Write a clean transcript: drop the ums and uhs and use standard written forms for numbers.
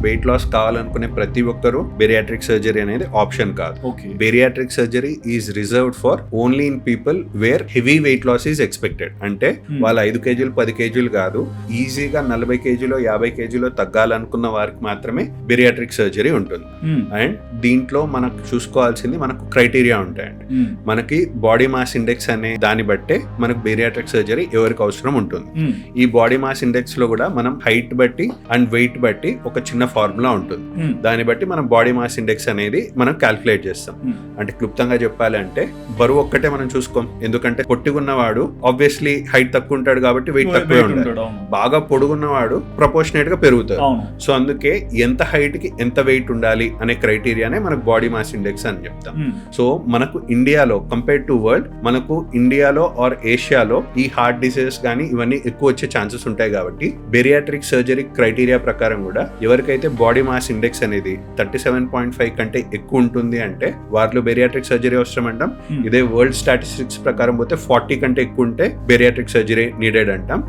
Weight loss కావాలనుకునే ప్రతి ఒక్కరు బెరియాట్రిక్ సర్జరీ అనేది ఆప్షన్ కాదు. Bariatric surgery is reserved for only in people where heavy weight loss is expected. అంటే వాళ్ళు 5 కేజీలు 10 కేజీలు కాదు, ఈజీగా 40 కేజీలో 50 కేజీలో తగ్గాలనుకున్న వారికి మాత్రమే బెరియాట్రిక్ సర్జరీ ఉంటుంది. అండ్ దీంట్లో మనకు చూసుకోవాల్సింది మనకు క్రైటీరియా ఉంటాయండి. మనకి బాడీ మాస్ ఇండెక్స్ అనే దాన్ని బట్టే మనకు బెరియాట్రిక్ సర్జరీ ఎవరికి అవసరం ఉంటుంది. ఈ బాడీ మాస్ ఇండెక్స్ లో కూడా మనం హైట్ బట్టి అండ్ వెయిట్ బట్టి ఒక చిన్న ఫార్ములా ఉంటుంది. దాన్ని బట్టి మనం బాడీ మాస్ ఇండెక్స్ అనేది మనం క్యాల్కులేట్ చేస్తాం. అంటే క్లుప్తంగా చెప్పాలంటే బరువు ఒక్కటే మనం చూసుకోం, ఎందుకంటే పొట్టిగున్నవాడు ఆబ్వియస్లీ హైట్ తక్కువ ఉంటాడు కాబట్టి వెయిట్ తక్కువే ఉంటాడు. బాగా పొడుగున్నవాడు ప్రపోర్షనేట్ గా పెరుగుతాడు. సో అందుకే ఎంత హైట్ కి ఎంత వెయిట్ ఉండాలి అనే క్రైటీరియానే మనకు బాడీ మాస్ ఇండెక్స్ అని చెప్తాం. సో మనకు ఇండియాలో కంపేర్ టు వరల్డ్, మనకు ఇండియాలో ఆర్ ఏషియాలో ఈ హార్ట్ డిసీజెస్ కానీ ఇవన్నీ ఎక్కువ వచ్చే ఛాన్సెస్ ఉంటాయి. కాబట్టి బెరియాట్రిక్ సర్జరీ క్రైటీరియా ప్రకారం కూడా ఎవరికైతే బాడీ మాస్ ఇండెక్స్ అనేది 37.5 కంటే ఎక్కువ ఉంటుంది అంటే వారిలో బెరియాట్రిక్ సర్జరీ అవసరం అంటాం. ఇదే వరల్డ్ స్టాటిస్టిక్స్ ప్రకారం పోతే 40 కంటే ఎక్కువ ఉంటే బెరియాట్రిక్ సర్జరీ నీడెడ్ అంటాం.